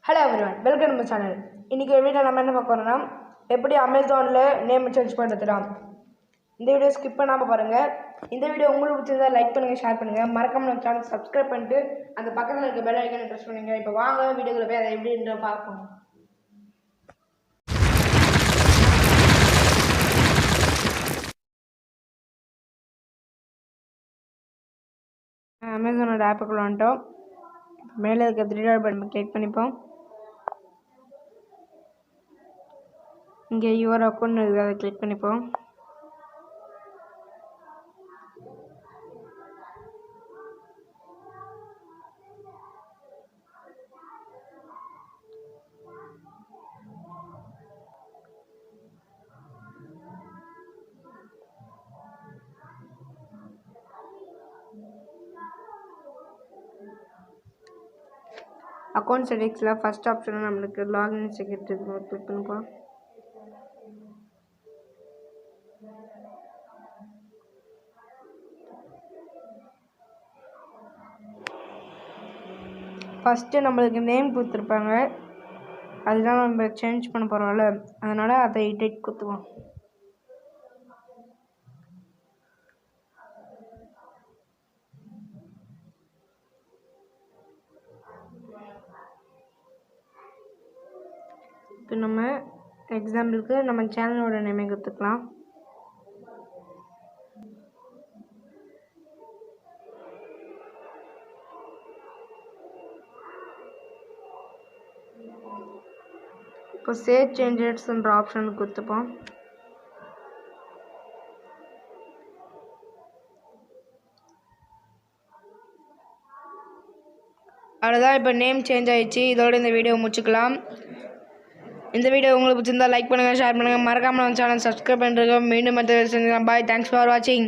Hello everyone, welcome நம்ம channel. இன்றைக்கி video நம்ம என்ன பார்க்க போகிறோம்னா எப்படி அமேசானில் நேம் சேஞ்ச் பண்ணுறதுலாம். இந்த வீடியோ ஸ்கிப் பண்ணாமல் பாருங்கள். இந்த வீடியோ உங்களுக்கு பிடிச்சதா லைக் பண்ணுங்கள், ஷேர் பண்ணுங்கள். மறக்காம நம்ம சேனல் சப்ஸ்கிரைப் பண்ணிட்டு அந்த பக்கத்தில் இருக்க பெல் ஐக்கானை ப்ரெஸ் பண்ணுங்கள். இப்போ வாங்க வீடியோக்குள்ள போய் அதை எப்படின்ற பார்ப்போம். அமேசானோட ஆப்புக்குள்ள வந்துட்டோம். மேலே இருக்க 3 டாட் பட்டன் கிளிக் பண்ணிப்போம். இங்கே யுவர் அக்கௌண்ட் இருக்குது, அதை கிளிக் பண்ணிப்போம். அக்கௌண்ட் செட்டிங்ஸில் ஃபஸ்ட் ஆப்ஷன் நம்மளுக்கு லாகின் செக்யூரிட்டி கிளிக் பண்ணிப்போம். ஃபஸ்ட்டு நம்மளுக்கு நேம் கொடுத்துருப்பாங்க, அதுதான் நம்ம சேஞ்ச் பண்ண போகிறோம்ல, அதனால் அதை எடிட் கொடுத்துவோம். இப்போ நம்ம எக்ஸாம்பிளுக்கு நம்ம சேனலோட நேமே கொடுத்துக்கலாம். இப்போ சேவ் சேஞ்சஸ்ன்ற ஆப்ஷன் கொடுத்துப்போம். அவ்வளோதான், இப்போ நேம் சேஞ்ச் ஆகிடுச்சு. இதோட இந்த வீடியோ முடிச்சுக்கலாம். இந்த வீடியோ உங்களுக்கு பிடிச்சிருந்தா லைக் பண்ணுங்கள், ஷேர் பண்ணுங்கள். மறக்காமல் நம்ம சேனல் சப்ஸ்கிரைப் பண்ணுறதுக்கு மீண்டும் மற்ற பாய். தேங்க்ஸ் ஃபார் வாட்சிங்.